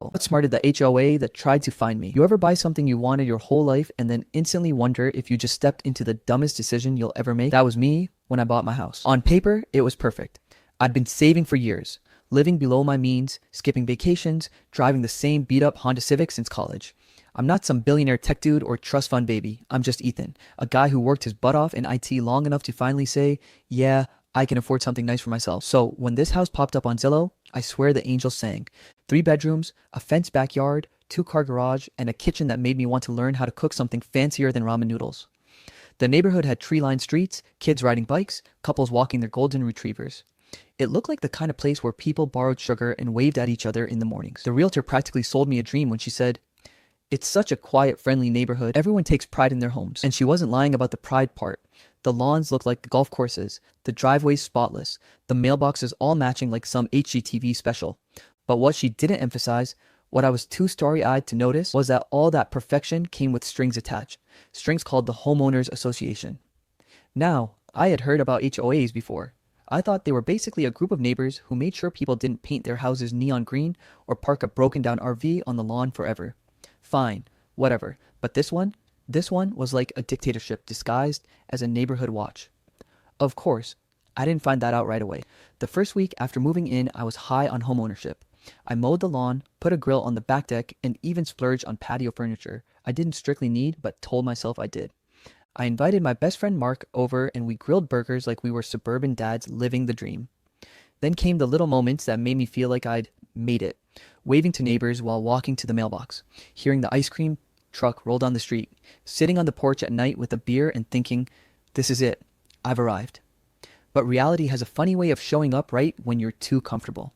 Outsmarted the HOA that tried to find me. You ever buy something you wanted your whole life and then instantly wonder if you just stepped into the dumbest decision you'll ever make? That was me when I bought my house. On paper, it was perfect. I'd been saving for years, living below my means, skipping vacations, driving the same beat-up Honda Civic since college. I'm not some billionaire tech dude or trust fund baby. I'm just Ethan, a guy who worked his butt off in IT long enough to finally say, yeah, I can afford something nice for myself. So when this house popped up on Zillow, I swear the angels sang. 3 bedrooms, a fenced backyard, 2-car garage, and a kitchen that made me want to learn how to cook something fancier than ramen noodles. The neighborhood had tree-lined streets, kids riding bikes, couples walking their golden retrievers. It looked like the kind of place where people borrowed sugar and waved at each other in the mornings. The realtor practically sold me a dream when she said, "It's such a quiet, friendly neighborhood. Everyone takes pride in their homes." And she wasn't lying about the pride part. The lawns looked like golf courses, the driveways spotless, the mailboxes all matching like some HGTV special. But what she didn't emphasize, what I was too starry-eyed to notice, was that all that perfection came with strings attached, strings called the Homeowners Association. Now, I had heard about HOAs before. I thought they were basically a group of neighbors who made sure people didn't paint their houses neon green or park a broken-down RV on the lawn forever. Fine, whatever. But this one was like a dictatorship disguised as a neighborhood watch. Of course, I didn't find that out right away. The first week after moving in, I was high on homeownership. I mowed the lawn, put a grill on the back deck, and even splurged on patio furniture I didn't strictly need, but told myself I did. I invited my best friend Mark over and we grilled burgers like we were suburban dads living the dream. Then came the little moments that made me feel like I'd made it. Waving to neighbors while walking to the mailbox, hearing the ice cream truck roll down the street, sitting on the porch at night with a beer and thinking, this is it, I've arrived. But reality has a funny way of showing up right when you're too comfortable.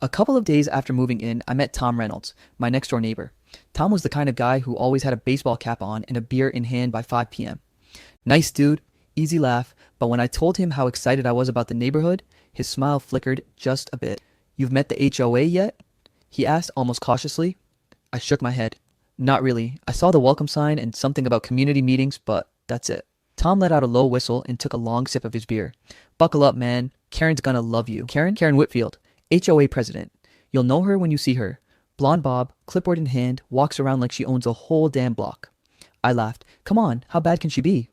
A couple of days after moving in, I met Tom Reynolds, my next door neighbor. Tom was the kind of guy who always had a baseball cap on and a beer in hand by 5 p.m. Nice dude, easy laugh, but when I told him how excited I was about the neighborhood, his smile flickered just a bit. You've met the HOA yet? He asked almost cautiously. I shook my head. Not really. I saw the welcome sign and something about community meetings, but that's it. Tom let out a low whistle and took a long sip of his beer. Buckle up, man. Karen's gonna love you. Karen? Karen Whitfield, HOA president. You'll know her when you see her. Blonde bob, clipboard in hand, walks around like she owns a whole damn block. I laughed. Come on, how bad can she be?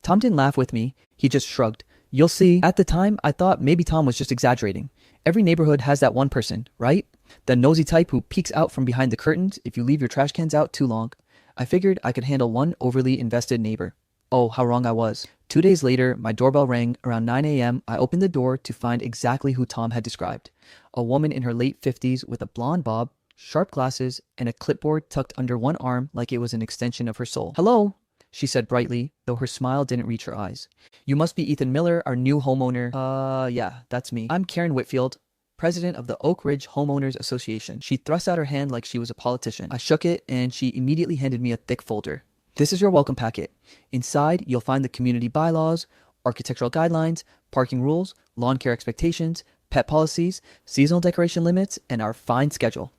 Tom didn't laugh with me. He just shrugged. You'll see. At the time, I thought maybe Tom was just exaggerating. Every neighborhood has that one person, right? The nosy type who peeks out from behind the curtains if you leave your trash cans out too long. I figured I could handle one overly invested neighbor. Oh, how wrong I was. 2 days later, my doorbell rang. Around 9 a.m., I opened the door to find exactly who Tom had described. A woman in her late 50s with a blonde bob, sharp glasses, and a clipboard tucked under one arm like it was an extension of her soul. Hello, she said brightly, though her smile didn't reach her eyes. You must be Ethan Miller, our new homeowner. Yeah, that's me. I'm Karen Whitfield, president of the Oak Ridge Homeowners Association. She thrust out her hand like she was a politician. I shook it, and she immediately handed me a thick folder. This is your welcome packet. Inside, you'll find the community bylaws, architectural guidelines, parking rules, lawn care expectations, pet policies, seasonal decoration limits, and our fine schedule.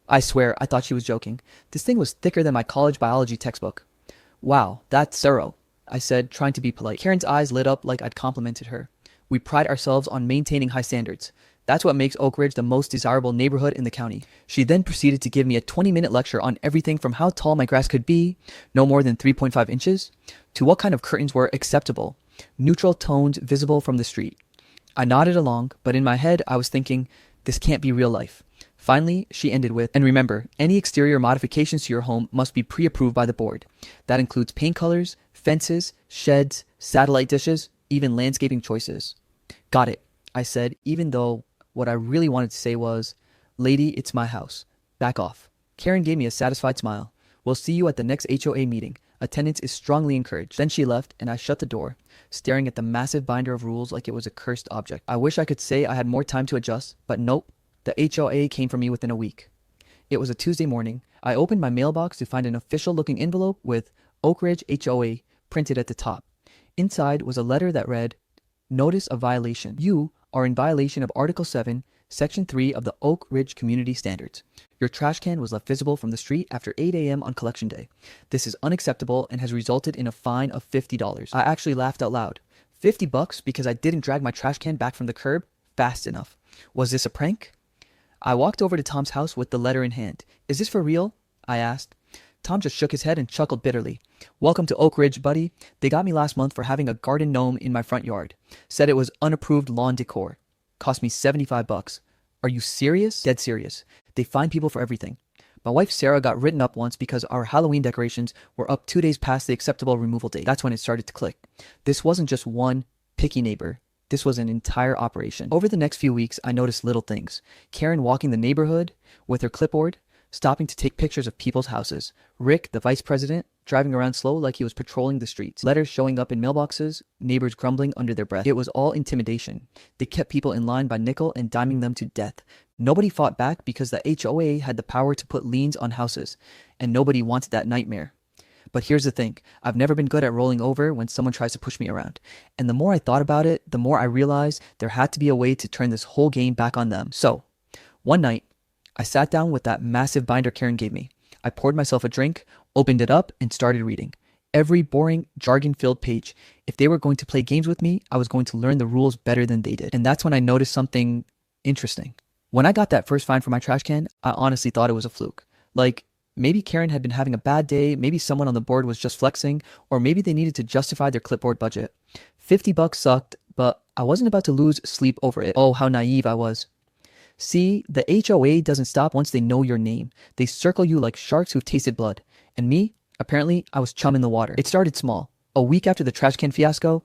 I swear, I thought she was joking. This thing was thicker than my college biology textbook. Wow, that's thorough, I said, trying to be polite. Karen's eyes lit up like I'd complimented her. We pride ourselves on maintaining high standards. That's what makes Oak Ridge the most desirable neighborhood in the county. She then proceeded to give me a 20-minute lecture on everything from how tall my grass could be, no more than 3.5 inches, to what kind of curtains were acceptable, neutral tones visible from the street. I nodded along, but in my head I was thinking, this can't be real life. Finally, she ended with, and remember, any exterior modifications to your home must be pre-approved by the board. That includes paint colors, fences, sheds, satellite dishes, even landscaping choices. Got it, I said, even though what I really wanted to say was, lady, it's my house. Back off. Karen gave me a satisfied smile. We'll see you at the next HOA meeting. Attendance is strongly encouraged. Then she left, and I shut the door, staring at the massive binder of rules like it was a cursed object. I wish I could say I had more time to adjust, but nope. The HOA came for me within a week. It was a Tuesday morning. I opened my mailbox to find an official-looking envelope with Oak Ridge HOA printed at the top. Inside was a letter that read, Notice of violation. You are in violation of Article 7, Section 3 of the Oak Ridge Community Standards. Your trash can was left visible from the street after 8 a.m. on collection day. This is unacceptable and has resulted in a fine of $50. I actually laughed out loud. $50 because I didn't drag my trash can back from the curb fast enough. Was this a prank? I walked over to Tom's house with the letter in hand. "Is this for real?" I asked. Tom just shook his head and chuckled bitterly. "Welcome to Oak Ridge, buddy. They got me last month for having a garden gnome in my front yard. Said it was unapproved lawn decor. Cost me $75. Are you serious?" "Dead serious. They find people for everything. My wife Sarah got written up once because our Halloween decorations were up 2 days past the acceptable removal date. That's when it started to click. This wasn't just one picky neighbor. This was an entire operation." Over the next few weeks, I noticed little things. Karen walking the neighborhood with her clipboard, stopping to take pictures of people's houses. Rick, the vice president, driving around slow like he was patrolling the streets. Letters showing up in mailboxes, neighbors grumbling under their breath. It was all intimidation. They kept people in line by nickel and diming them to death. Nobody fought back because the HOA had the power to put liens on houses, and nobody wanted that nightmare. But here's the thing. I've never been good at rolling over when someone tries to push me around. And the more I thought about it, the more I realized there had to be a way to turn this whole game back on them. So, one night, I sat down with that massive binder Karen gave me. I poured myself a drink, opened it up, and started reading. Every boring, jargon-filled page. If they were going to play games with me, I was going to learn the rules better than they did. And that's when I noticed something interesting. When I got that first fine for my trash can, I honestly thought it was a fluke. Like, maybe Karen had been having a bad day, maybe someone on the board was just flexing, or maybe they needed to justify their clipboard budget. $50 sucked, but I wasn't about to lose sleep over it. Oh, how naive I was. See, the HOA doesn't stop once they know your name. They circle you like sharks who've tasted blood. And me, apparently, I was chum in the water. It started small. A week after the trash can fiasco,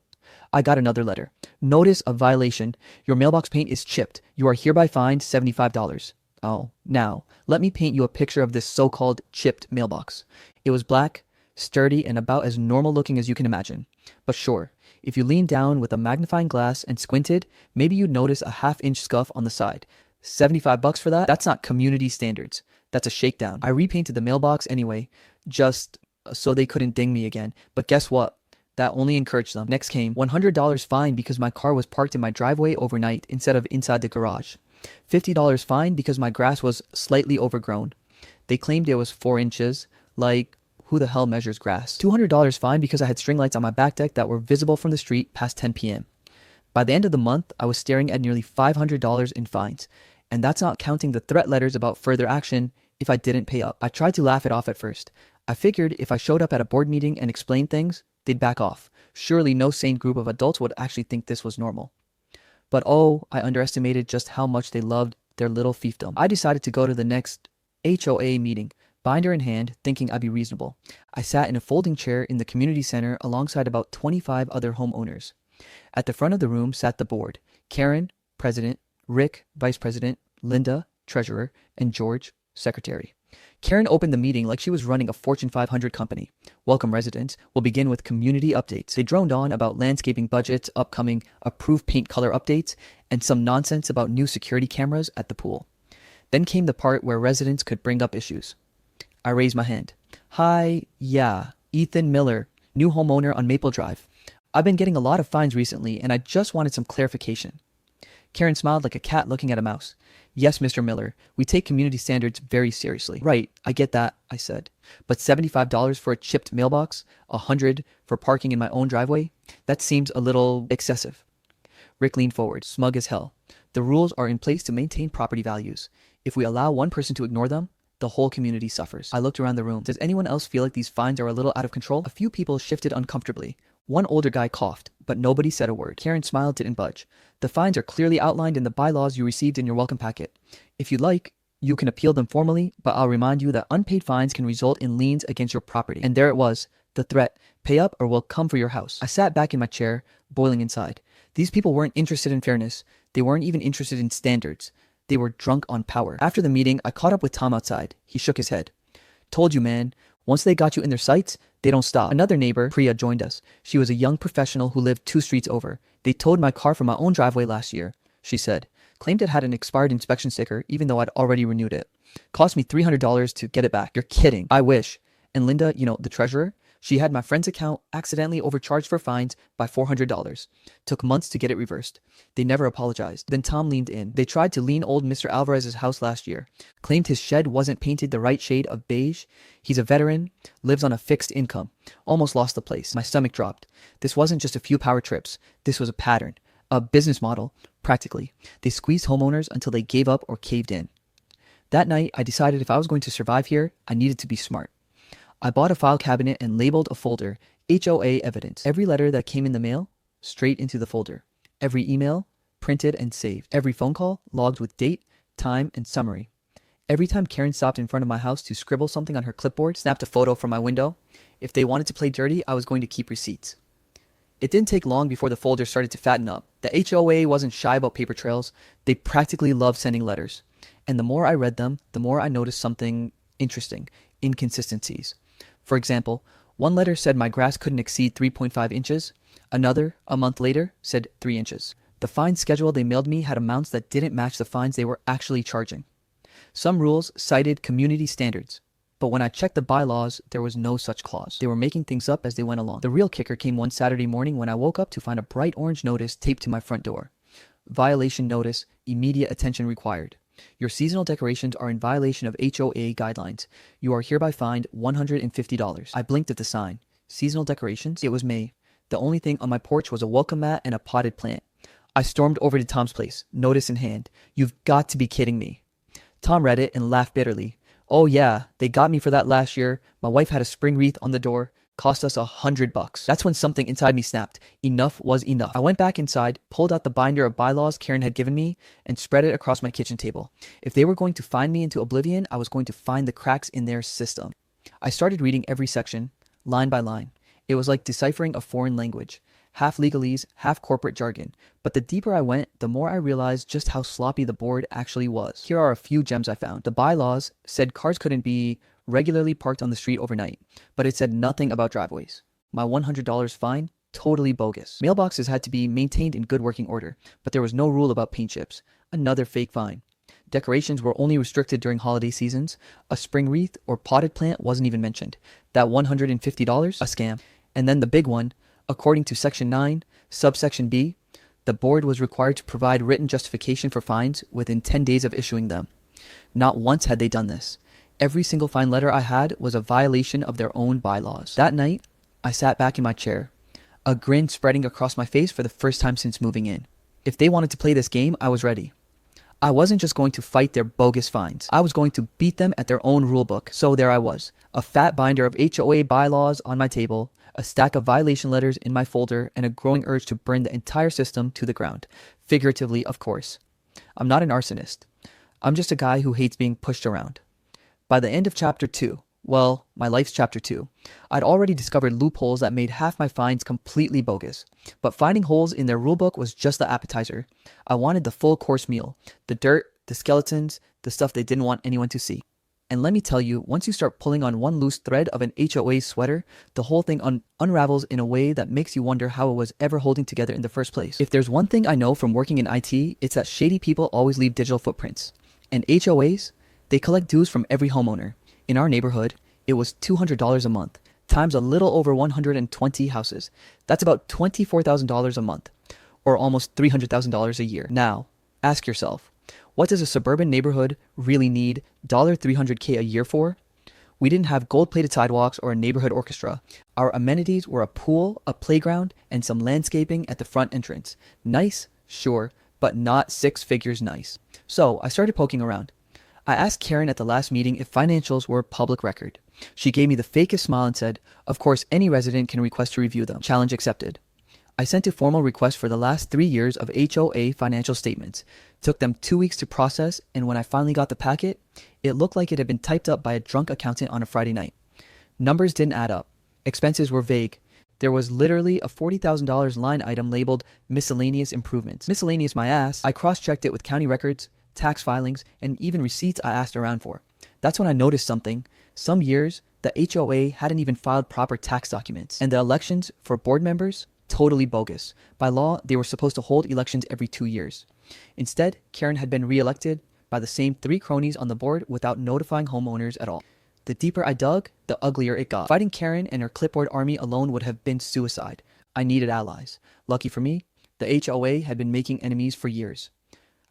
I got another letter. "Notice of violation. Your mailbox paint is chipped. You are hereby fined $75. Oh, now, let me paint you a picture of this so-called chipped mailbox. It was black, sturdy, and about as normal looking as you can imagine. But sure, if you leaned down with a magnifying glass and squinted, maybe you'd notice a half-inch scuff on the side. $75 for that? That's not community standards. That's a shakedown." I repainted the mailbox anyway, just so they couldn't ding me again. But guess what? That only encouraged them. Next came $100 fine because my car was parked in my driveway overnight instead of inside the garage. $50 fine because my grass was slightly overgrown. They claimed it was 4 inches. Like, who the hell measures grass? $200 fine because I had string lights on my back deck that were visible from the street past 10 p.m. By the end of the month, I was staring at nearly $500 in fines. And that's not counting the threat letters about further action if I didn't pay up. I tried to laugh it off at first. I figured if I showed up at a board meeting and explained things, they'd back off. Surely no sane group of adults would actually think this was normal. But oh, I underestimated just how much they loved their little fiefdom. I decided to go to the next HOA meeting, binder in hand, thinking I'd be reasonable. I sat in a folding chair in the community center alongside about 25 other homeowners. At the front of the room sat the board: Karen, president; Rick, vice president; Linda, treasurer; and George, secretary. Karen opened the meeting like she was running a Fortune 500 company. "Welcome, residents. We'll begin with community updates." They droned on about landscaping budgets, upcoming approved paint color updates, and some nonsense about new security cameras at the pool. Then came the part where residents could bring up issues. I raised my hand. "Hi, yeah, Ethan Miller, new homeowner on Maple Drive. I've been getting a lot of fines recently, and I just wanted some clarification." Karen smiled like a cat looking at a mouse. "Yes, Mr. Miller, we take community standards very seriously." "Right, I get that," I said. "But $75 for a chipped mailbox, $100 for parking in my own driveway? That seems a little excessive." Rick leaned forward, smug as hell. "The rules are in place to maintain property values. If we allow one person to ignore them, the whole community suffers." I looked around the room. Does anyone else feel like these fines are a little out of control? A few people shifted uncomfortably. One older guy coughed, but nobody said a word. Karen smiled, didn't budge. "The fines are clearly outlined in the bylaws you received in your welcome packet. If you'd like, you can appeal them formally, but I'll remind you that unpaid fines can result in liens against your property." And there it was, the threat: pay up or we'll come for your house. I sat back in my chair, boiling inside. These people weren't interested in fairness. They weren't even interested in standards. They were drunk on power. After the meeting, I caught up with Tom outside. He shook his head. "Told you, man. Once they got you in their sights, they don't stop." Another neighbor, Priya, joined us. She was a young professional who lived 2 streets over. "They towed my car from my own driveway last year," she said. "Claimed it had an expired inspection sticker, even though I'd already renewed it. Cost me $300 to get it back." "You're kidding." "I wish." And Linda, the treasurer, she had my friend's account accidentally overcharged for fines by $400. Took months to get it reversed. They never apologized. Then Tom leaned in. "They tried to lien old Mr. Alvarez's house last year. Claimed his shed wasn't painted the right shade of beige. He's a veteran, lives on a fixed income. Almost lost the place." My stomach dropped. This wasn't just a few power trips. This was a pattern. A business model, practically. They squeezed homeowners until they gave up or caved in. That night, I decided if I was going to survive here, I needed to be smart. I bought a file cabinet and labeled a folder HOA evidence. Every letter that came in the mail, straight into the folder. Every email, printed and saved. Every phone call, logged with date, time, and summary. Every time Karen stopped in front of my house to scribble something on her clipboard, snapped a photo from my window, if they wanted to play dirty, I was going to keep receipts. It didn't take long before the folder started to fatten up. The HOA wasn't shy about paper trails. They practically loved sending letters. And the more I read them, the more I noticed something interesting, inconsistencies. For example, one letter said my grass couldn't exceed 3.5 inches. Another, a month later, said 3 inches. The fine schedule they mailed me had amounts that didn't match the fines they were actually charging. Some rules cited community standards, but when I checked the bylaws, there was no such clause. They were making things up as they went along. The real kicker came one Saturday morning when I woke up to find a bright orange notice taped to my front door. Violation notice, immediate attention required. Your seasonal decorations are in violation of HOA guidelines. You are hereby fined $150. I blinked at the sign. Seasonal decorations? It was May. The only thing on my porch was a welcome mat and a potted plant. I stormed over to Tom's place, notice in hand. You've got to be kidding me. Tom read it and laughed bitterly. Oh yeah, they got me for that last year. My wife had a spring wreath on the door. Cost us $100. That's when something inside me snapped. Enough was enough. I went back inside, pulled out the binder of bylaws Karen had given me, and spread it across my kitchen table. If they were going to find me into oblivion, I was going to find the cracks in their system. I started reading every section, line by line. It was like deciphering a foreign language. Half legalese, half corporate jargon. But the deeper I went, the more I realized just how sloppy the board actually was. Here are a few gems I found. The bylaws said cars couldn't be regularly parked on the street overnight, but it said nothing about driveways. My $100 fine? Totally bogus. Mailboxes had to be maintained in good working order, but there was no rule about paint chips. Another fake fine. Decorations were only restricted during holiday seasons. A spring wreath or potted plant wasn't even mentioned. That $150? A scam. And then the big one, according to Section 9, subsection B, the board was required to provide written justification for fines within 10 days of issuing them. Not once had they done this. Every single fine letter I had was a violation of their own bylaws. That night, I sat back in my chair, a grin spreading across my face for the first time since moving in. If they wanted to play this game, I was ready. I wasn't just going to fight their bogus fines. I was going to beat them at their own rulebook. So there I was, a fat binder of HOA bylaws on my table, a stack of violation letters in my folder, and a growing urge to burn the entire system to the ground. Figuratively, of course. I'm not an arsonist. I'm just a guy who hates being pushed around. By the end of chapter 2, well, my life's chapter 2, I'd already discovered loopholes that made half my fines completely bogus. But finding holes in their rulebook was just the appetizer. I wanted the full course meal. The dirt, the skeletons, the stuff they didn't want anyone to see. And let me tell you, once you start pulling on one loose thread of an HOA sweater, the whole thing unravels in a way that makes you wonder how it was ever holding together in the first place. If there's one thing I know from working in IT, it's that shady people always leave digital footprints. And HOAs, they collect dues from every homeowner. In our neighborhood, it was $200 a month, times a little over 120 houses. That's about $24,000 a month, or almost $300,000 a year. Now, ask yourself, what does a suburban neighborhood really need $300K a year for? We didn't have gold-plated sidewalks or a neighborhood orchestra. Our amenities were a pool, a playground, and some landscaping at the front entrance. Nice, sure, but not 6 figures nice. So I started poking around. I asked Karen at the last meeting if financials were public record. She gave me the fakest smile and said, of course, any resident can request to review them. Challenge accepted. I sent a formal request for the last 3 years of HOA financial statements. Took them 2 weeks to process, and when I finally got the packet, it looked like it had been typed up by a drunk accountant on a Friday night. Numbers didn't add up. Expenses were vague. There was literally a $40,000 line item labeled miscellaneous improvements. Miscellaneous my ass. I cross-checked it with county records, tax filings, and even receipts I asked around for. That's when I noticed something. Some years, the HOA hadn't even filed proper tax documents. And the elections for board members, totally bogus. By law, they were supposed to hold elections every 2 years. Instead, Karen had been re-elected by the same 3 cronies on the board without notifying homeowners at all. The deeper I dug, the uglier it got. Fighting Karen and her clipboard army alone would have been suicide. I needed allies. Lucky for me, the HOA had been making enemies for years.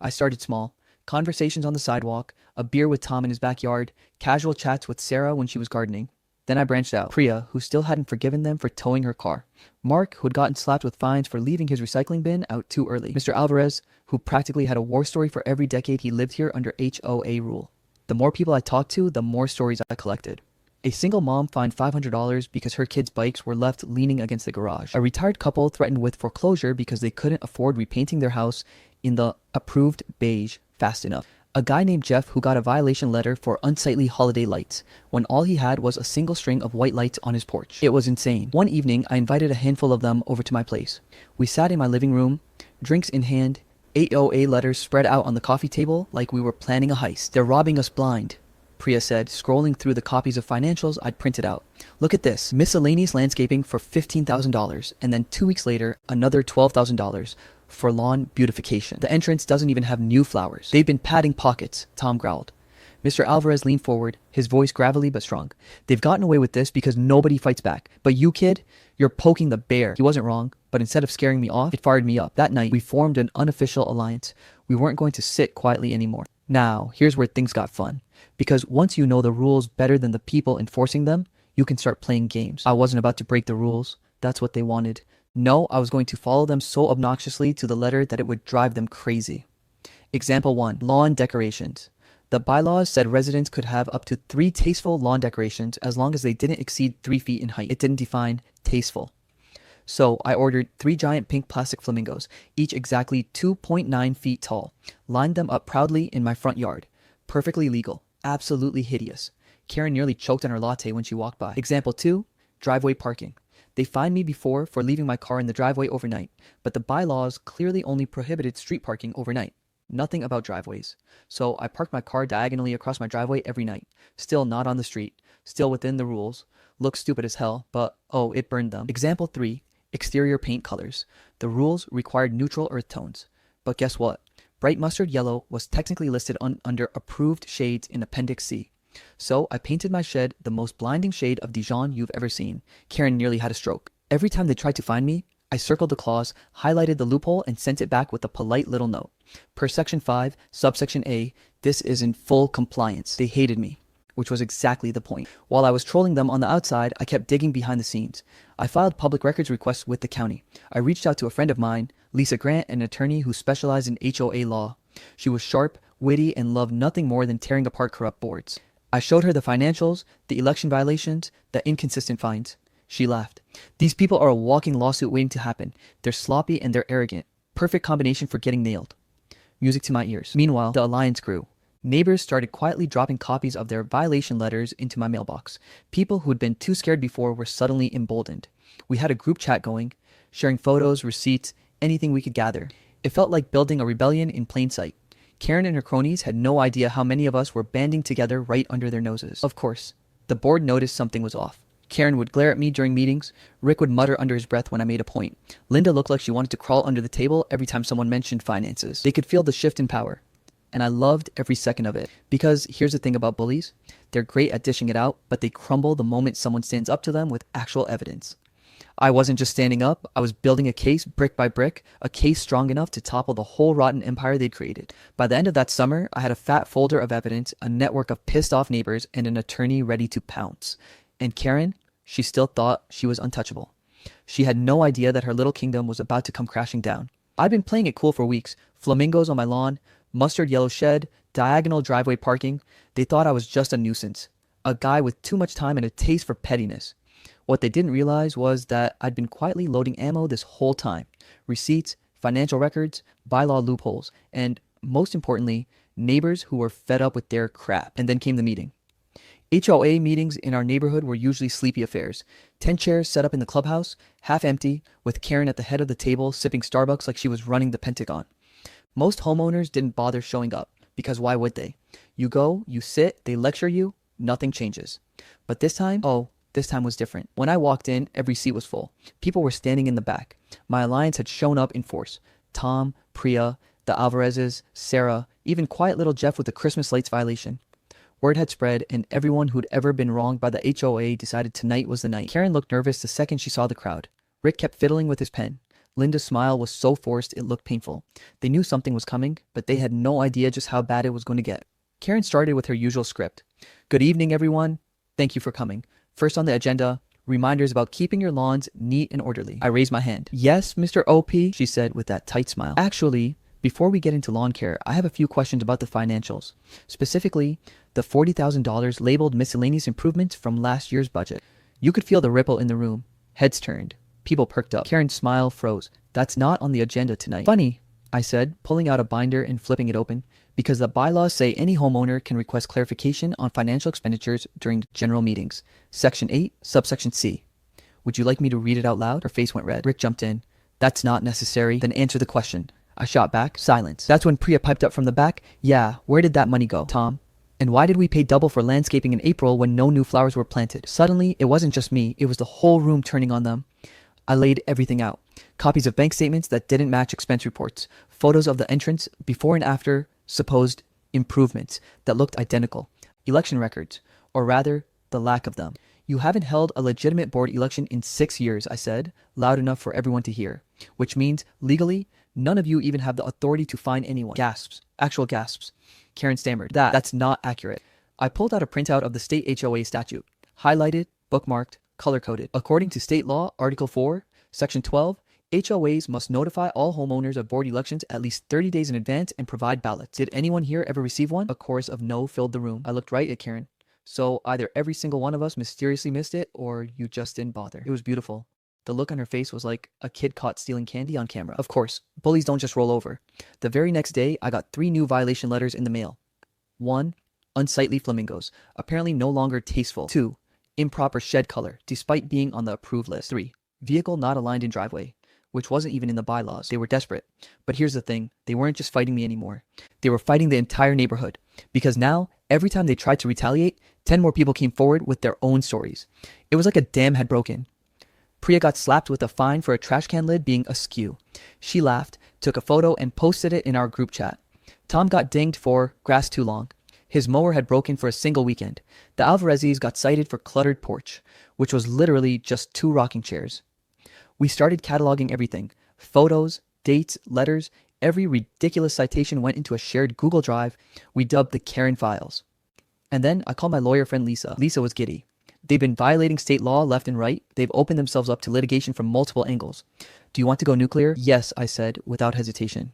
I started small. Conversations on the sidewalk, a beer with Tom in his backyard, casual chats with Sarah when she was gardening. Then I branched out. Priya, who still hadn't forgiven them for towing her car. Mark, who had gotten slapped with fines for leaving his recycling bin out too early. Mr. Alvarez, who practically had a war story for every decade he lived here under HOA rule. The more people I talked to, the more stories I collected. A single mom fined $500 because her kids' bikes were left leaning against the garage. A retired couple threatened with foreclosure because they couldn't afford repainting their house in the approved beige fast enough. A guy named Jeff who got a violation letter for unsightly holiday lights when all he had was a single string of white lights on his porch. It was insane. One evening, I invited a handful of them over to my place. We sat in my living room, drinks in hand, AOA letters spread out on the coffee table like we were planning a heist. They're robbing us blind, Priya said, scrolling through the copies of financials I'd printed out. Look at this. Miscellaneous landscaping for $15,000, and then 2 weeks later, another $12,000 for lawn beautification. The entrance doesn't even have new flowers. They've been padding pockets, Tom growled. Mr. Alvarez leaned forward, his voice gravelly but strong. They've gotten away with this because nobody fights back. But you, kid, you're poking the bear. He wasn't wrong, but instead of scaring me off, it fired me up. That night, we formed an unofficial alliance. We weren't going to sit quietly anymore. Now, here's where things got fun. Because once you know the rules better than the people enforcing them, you can start playing games. I wasn't about to break the rules. That's what they wanted. No, I was going to follow them so obnoxiously to the letter that it would drive them crazy. Example 1. Lawn decorations. The bylaws said residents could have up to 3 tasteful lawn decorations as long as they didn't exceed 3 feet in height. It didn't define tasteful. So I ordered 3 giant pink plastic flamingos, each exactly 2.9 feet tall, lined them up proudly in my front yard. Perfectly legal. Absolutely hideous. Karen nearly choked on her latte when she walked by. Example 2. Driveway parking. They fined me before for leaving my car in the driveway overnight, but the bylaws clearly only prohibited street parking overnight. Nothing about driveways. So I parked my car diagonally across my driveway every night. Still not on the street. Still within the rules. Looks stupid as hell, but oh, it burned them. Example 3. Exterior paint colors. The rules required neutral earth tones. But guess what? Bright mustard yellow was technically listed under approved shades in Appendix C. So I painted my shed the most blinding shade of Dijon you've ever seen. Karen nearly had a stroke. Every time they tried to find me, I circled the clause, highlighted the loophole, and sent it back with a polite little note. Per Section 5, Subsection A, this is in full compliance. They hated me, which was exactly the point. While I was trolling them on the outside, I kept digging behind the scenes. I filed public records requests with the county. I reached out to a friend of mine, Lisa Grant, an attorney who specialized in HOA law. She was sharp, witty, and loved nothing more than tearing apart corrupt boards. I showed her the financials, the election violations, the inconsistent fines. She laughed. These people are a walking lawsuit waiting to happen. They're sloppy and they're arrogant. Perfect combination for getting nailed. Music to my ears. Meanwhile, the alliance grew. Neighbors started quietly dropping copies of their violation letters into my mailbox. People who had been too scared before were suddenly emboldened. We had a group chat going, sharing photos, receipts, anything we could gather. It felt like building a rebellion in plain sight. Karen and her cronies had no idea how many of us were banding together right under their noses. Of course, the board noticed something was off. Karen would glare at me during meetings. Rick would mutter under his breath when I made a point. Linda looked like she wanted to crawl under the table every time someone mentioned finances. They could feel the shift in power. And I loved every second of it. Because here's the thing about bullies. They're great at dishing it out, but they crumble the moment someone stands up to them with actual evidence. I wasn't just standing up, I was building a case brick by brick, a case strong enough to topple the whole rotten empire they'd created. By the end of that summer, I had a fat folder of evidence, a network of pissed off neighbors, and an attorney ready to pounce. And Karen, she still thought she was untouchable. She had no idea that her little kingdom was about to come crashing down. I'd been playing it cool for weeks. Flamingos on my lawn, mustard yellow shed, diagonal driveway parking. They thought I was just a nuisance. A guy with too much time and a taste for pettiness. What they didn't realize was that I'd been quietly loading ammo this whole time. Receipts, financial records, bylaw loopholes, and most importantly, neighbors who were fed up with their crap. And then came the meeting. HOA meetings in our neighborhood were usually sleepy affairs. 10 chairs set up in the clubhouse, half empty, with Karen at the head of the table sipping Starbucks like she was running the Pentagon. Most homeowners didn't bother showing up, because why would they? You go, you sit, they lecture you, nothing changes. But this time, this time was different. When I walked in, every seat was full. People were standing in the back. My alliance had shown up in force. Tom, Priya, the Alvarezes, Sarah, even quiet little Jeff with the Christmas lights violation. Word had spread, and everyone who'd ever been wronged by the HOA decided tonight was the night. Karen looked nervous the second she saw the crowd. Rick kept fiddling with his pen. Linda's smile was so forced it looked painful. They knew something was coming, but they had no idea just how bad it was going to get. Karen started with her usual script. Good evening, everyone. Thank you for coming. First on the agenda, reminders about keeping your lawns neat and orderly. I raised my hand. Yes, Mr. OP, she said with that tight smile. Actually, Before we get into lawn care, I have a few questions about the financials. Specifically, the $40,000 labeled miscellaneous improvements from last year's budget. You could feel the ripple in the room. Heads turned. People perked up. Karen's smile froze. That's not on the agenda tonight. Funny, I said, pulling out a binder and flipping it open, because the bylaws say any homeowner can request clarification on financial expenditures during general meetings. Section 8, subsection C. Would you like me to read it out loud? Her face went red. Rick jumped in. That's not necessary. Then answer the question. I shot back. Silence. That's when Priya piped up from the back. Yeah, where did that money go, Tom? And why did we pay double for landscaping in April when no new flowers were planted? Suddenly, it wasn't just me. It was the whole room turning on them. I laid everything out. Copies of bank statements that didn't match expense reports. Photos of the entrance, before and after supposed improvements that looked identical. Election records, or rather, the lack of them. You haven't held a legitimate board election in 6 years, I said, loud enough for everyone to hear. Which means, legally, none of you even have the authority to fine anyone. Gasps. Actual gasps. Karen stammered. That's not accurate. I pulled out a printout of the state HOA statute. Highlighted, bookmarked, color-coded. According to state law, Article 4, Section 12, HOAs must notify all homeowners of board elections at least 30 days in advance and provide ballots. Did anyone here ever receive one? A chorus of no filled the room. I looked right at Karen. So either every single one of us mysteriously missed it, or you just didn't bother. It was beautiful. The look on her face was like a kid caught stealing candy on camera. Of course, bullies don't just roll over. The very next day, I got 3 new violation letters in the mail. 1. Unsightly flamingos, apparently no longer tasteful. 2. Improper shed color, despite being on the approved list. 3. Vehicle not aligned in driveway, which wasn't even in the bylaws. They were desperate. But here's the thing, they weren't just fighting me anymore. They were fighting the entire neighborhood. Because now, every time they tried to retaliate, 10 more people came forward with their own stories. It was like a dam had broken. Priya got slapped with a fine for a trash can lid being askew. She laughed, took a photo, and posted it in our group chat. Tom got dinged for grass too long. His mower had broken for a single weekend. The Alvarezes got cited for cluttered porch, which was literally just 2 rocking chairs. We started cataloging everything. Photos, dates, letters. Every ridiculous citation went into a shared Google Drive we dubbed the Karen Files. And then I called my lawyer friend Lisa. Lisa was giddy. They've been violating state law left and right. They've opened themselves up to litigation from multiple angles. Do you want to go nuclear? Yes, I said, without hesitation.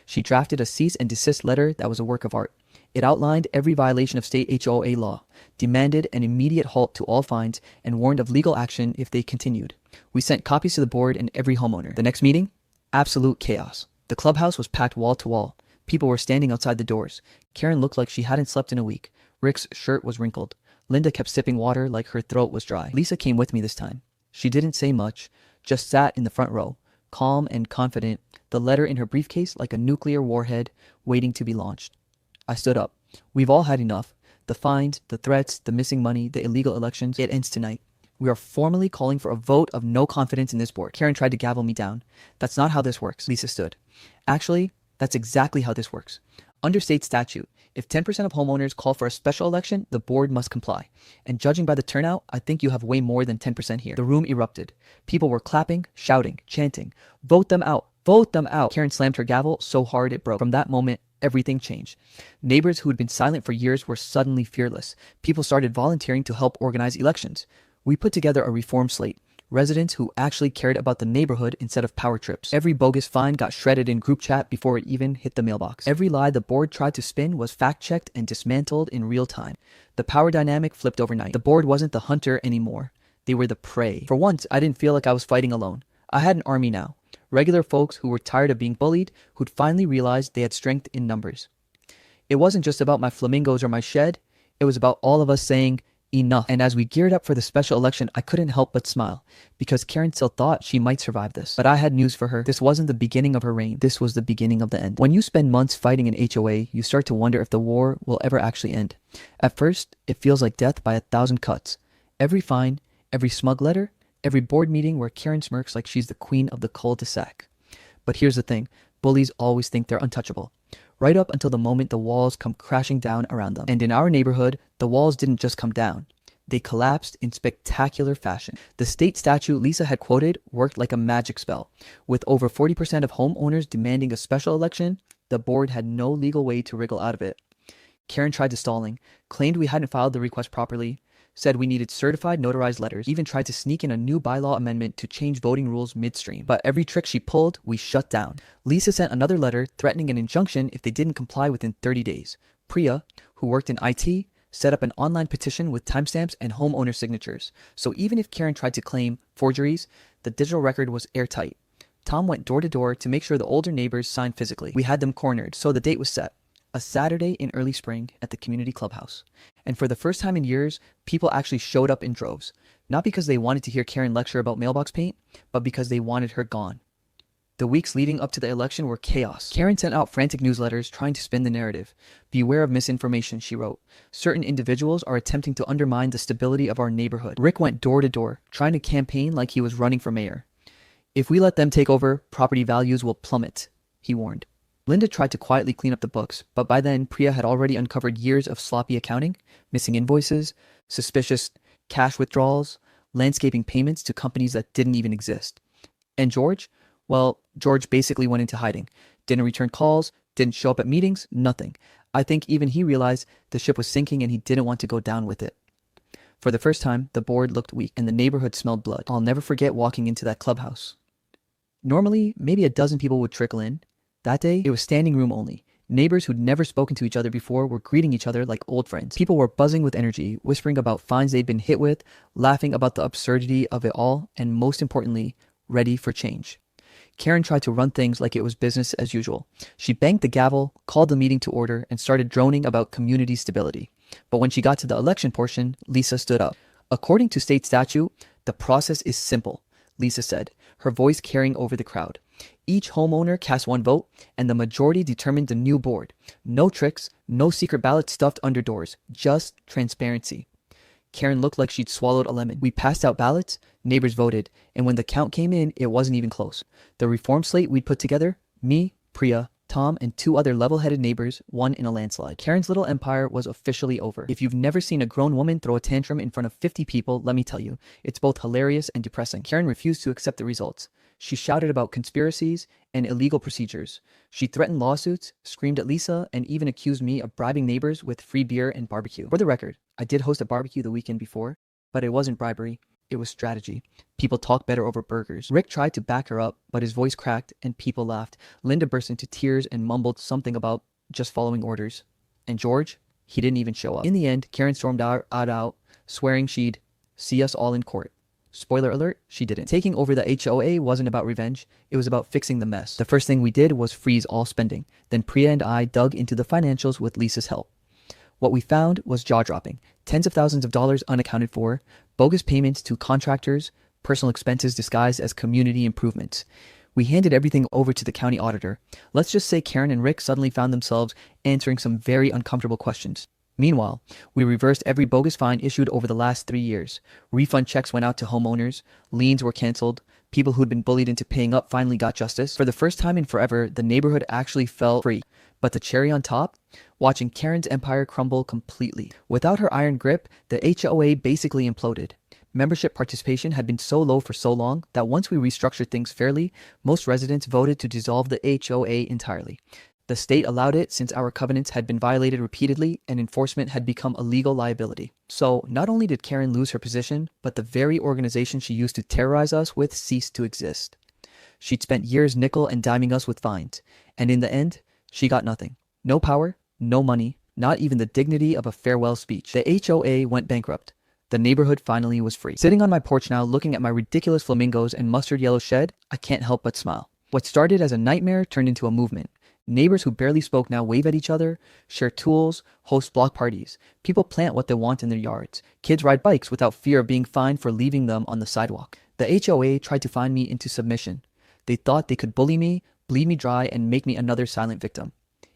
She drafted a cease and desist letter that was a work of art. It outlined every violation of state HOA law, demanded an immediate halt to all fines, and warned of legal action if they continued. We sent copies to the board and every homeowner. The next meeting? Absolute chaos. The clubhouse was packed wall to wall. People were standing outside the doors. Karen looked like she hadn't slept in a week. Rick's shirt was wrinkled. Linda kept sipping water like her throat was dry. Lisa came with me this time. She didn't say much, just sat in the front row, calm and confident, the letter in her briefcase like a nuclear warhead waiting to be launched. I stood up. We've all had enough. The fines, the threats, the missing money, the illegal elections. It ends tonight. We are formally calling for a vote of no confidence in this board. Karen tried to gavel me down. That's not how this works. Lisa stood. Actually, that's exactly how this works. Under state statute, if 10% of homeowners call for a special election, the board must comply. And judging by the turnout, I think you have way more than 10% here. The room erupted. People were clapping, shouting, chanting. Vote them out. Vote them out. Karen slammed her gavel so hard it broke. From that moment, everything changed. Neighbors who had been silent for years were suddenly fearless. People started volunteering to help organize elections. We put together a reform slate. Residents who actually cared about the neighborhood instead of power trips. Every bogus fine got shredded in group chat before it even hit the mailbox. Every lie the board tried to spin was fact-checked and dismantled in real time. The power dynamic flipped overnight. The board wasn't the hunter anymore. They were the prey. For once, I didn't feel like I was fighting alone. I had an army now. Regular folks who were tired of being bullied, who'd finally realized they had strength in numbers. It wasn't just about my flamingos or my shed. It was about all of us saying, enough. And as we geared up for the special election, I couldn't help but smile, because Karen still thought she might survive this. But I had news for her. This wasn't the beginning of her reign. This was the beginning of the end. When you spend months fighting an HOA, you start to wonder if the war will ever actually end. At first, it feels like death by 1,000 cuts. Every fine, every smug letter, every board meeting where Karen smirks like she's the queen of the cul-de-sac. But here's the thing. Bullies always think they're untouchable. Right up until the moment the walls come crashing down around them. And in our neighborhood, the walls didn't just come down. They collapsed in spectacular fashion. The state statute Lisa had quoted worked like a magic spell. With over 40% of homeowners demanding a special election, the board had no legal way to wriggle out of it. Karen tried to stalling, claimed we hadn't filed the request properly, said we needed certified notarized letters, even tried to sneak in a new bylaw amendment to change voting rules midstream. But every trick she pulled, we shut down. Lisa sent another letter threatening an injunction if they didn't comply within 30 days. Priya, who worked in IT, set up an online petition with timestamps and homeowner signatures. So even if Karen tried to claim forgeries, the digital record was airtight. Tom went door to door to make sure the older neighbors signed physically. We had them cornered, so the date was set. A Saturday in early spring at the community clubhouse. And for the first time in years, people actually showed up in droves. Not because they wanted to hear Karen lecture about mailbox paint, but because they wanted her gone. The weeks leading up to the election were chaos. Karen sent out frantic newsletters trying to spin the narrative. Beware of misinformation, she wrote. Certain individuals are attempting to undermine the stability of our neighborhood. Rick went door to door, trying to campaign like he was running for mayor. If we let them take over, property values will plummet, he warned. Linda tried to quietly clean up the books, but by then Priya had already uncovered years of sloppy accounting, missing invoices, suspicious cash withdrawals, landscaping payments to companies that didn't even exist. And George? Well, George basically went into hiding. Didn't return calls, didn't show up at meetings, nothing. I think even he realized the ship was sinking and he didn't want to go down with it. For the first time, the board looked weak and the neighborhood smelled blood. I'll never forget walking into that clubhouse. Normally, maybe a dozen people would trickle in. That day, it was standing room only. Neighbors who'd never spoken to each other before were greeting each other like old friends. People were buzzing with energy, whispering about fines they'd been hit with, laughing about the absurdity of it all, and most importantly, ready for change. Karen tried to run things like it was business as usual. She banged the gavel, called the meeting to order, and started droning about community stability. But when she got to the election portion, Lisa stood up. According to state statute, the process is simple, Lisa said, her voice carrying over the crowd. Each homeowner cast one vote, and the majority determined the new board. No tricks, no secret ballots stuffed under doors, just transparency. Karen looked like she'd swallowed a lemon. We passed out ballots, neighbors voted, and when the count came in, it wasn't even close. The reform slate we'd put together, me, Priya, Tom, and two other level-headed neighbors won in a landslide. Karen's little empire was officially over. If you've never seen a grown woman throw a tantrum in front of 50 people, let me tell you, it's both hilarious and depressing. Karen refused to accept the results. She shouted about conspiracies and illegal procedures. She threatened lawsuits, screamed at Lisa, and even accused me of bribing neighbors with free beer and barbecue. For the record, I did host a barbecue the weekend before, but it wasn't bribery. It was strategy. People talk better over burgers. Rick tried to back her up, but his voice cracked and people laughed. Linda burst into tears and mumbled something about just following orders. And George? He didn't even show up. In the end, Karen stormed out, swearing she'd see us all in court. Spoiler alert, she didn't. Taking over the HOA wasn't about revenge. It was about fixing the mess. The first thing we did was freeze all spending. Then Priya and I dug into the financials with Lisa's help. What we found was jaw-dropping. Tens of thousands of dollars unaccounted for, bogus payments to contractors, personal expenses disguised as community improvements. We handed everything over to the county auditor. Let's just say Karen and Rick suddenly found themselves answering some very uncomfortable questions. Meanwhile, we reversed every bogus fine issued over the last 3 years. Refund checks went out to homeowners, liens were canceled, people who'd been bullied into paying up finally got justice. For the first time in forever, the neighborhood actually felt free. But the cherry on top? Watching Karen's empire crumble completely. Without her iron grip, the HOA basically imploded. Membership participation had been so low for so long that once we restructured things fairly, most residents voted to dissolve the HOA entirely. The state allowed it since our covenants had been violated repeatedly and enforcement had become a legal liability. So not only did Karen lose her position, but the very organization she used to terrorize us with ceased to exist. She'd spent years nickel and diming us with fines, and in the end, she got nothing. No power, no money, not even the dignity of a farewell speech. The HOA went bankrupt. The neighborhood finally was free. Sitting on my porch now, looking at my ridiculous flamingos and mustard yellow shed, I can't help but smile. What started as a nightmare turned into a movement. Neighbors who barely spoke now wave at each other, share tools, host block parties. People plant what they want in their yards. Kids ride bikes without fear of being fined for leaving them on the sidewalk. The HOA tried to find me into submission. They thought they could bully me, bleed me dry, and make me another silent victim.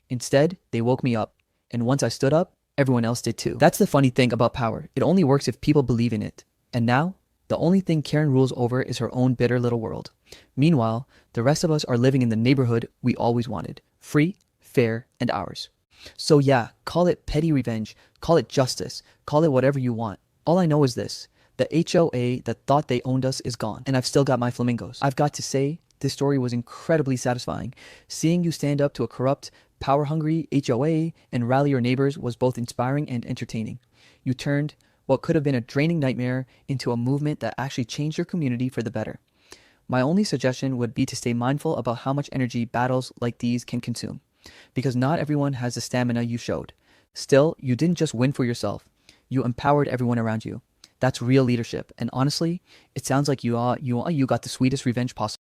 Instead, they woke me up. And once I stood up, everyone else did too. That's the funny thing about power. It only works if people believe in it. And now, the only thing Karen rules over is her own bitter little world. Meanwhile, the rest of us are living in the neighborhood we always wanted. Free, fair, and ours. So yeah, call it petty revenge, call it justice, call it whatever you want. All I know is this. The HOA that thought they owned us is gone, and I've still got my flamingos. I've got to say, this story was incredibly satisfying. Seeing you stand up to a corrupt, power-hungry HOA and rally your neighbors was both inspiring and entertaining. You turned what could have been a draining nightmare into a movement that actually changed your community for the better. My only suggestion would be to stay mindful about how much energy battles like these can consume, because not everyone has the stamina you showed. Still, you didn't just win for yourself, you empowered everyone around you. That's real leadership, and honestly, it sounds like you got the sweetest revenge possible.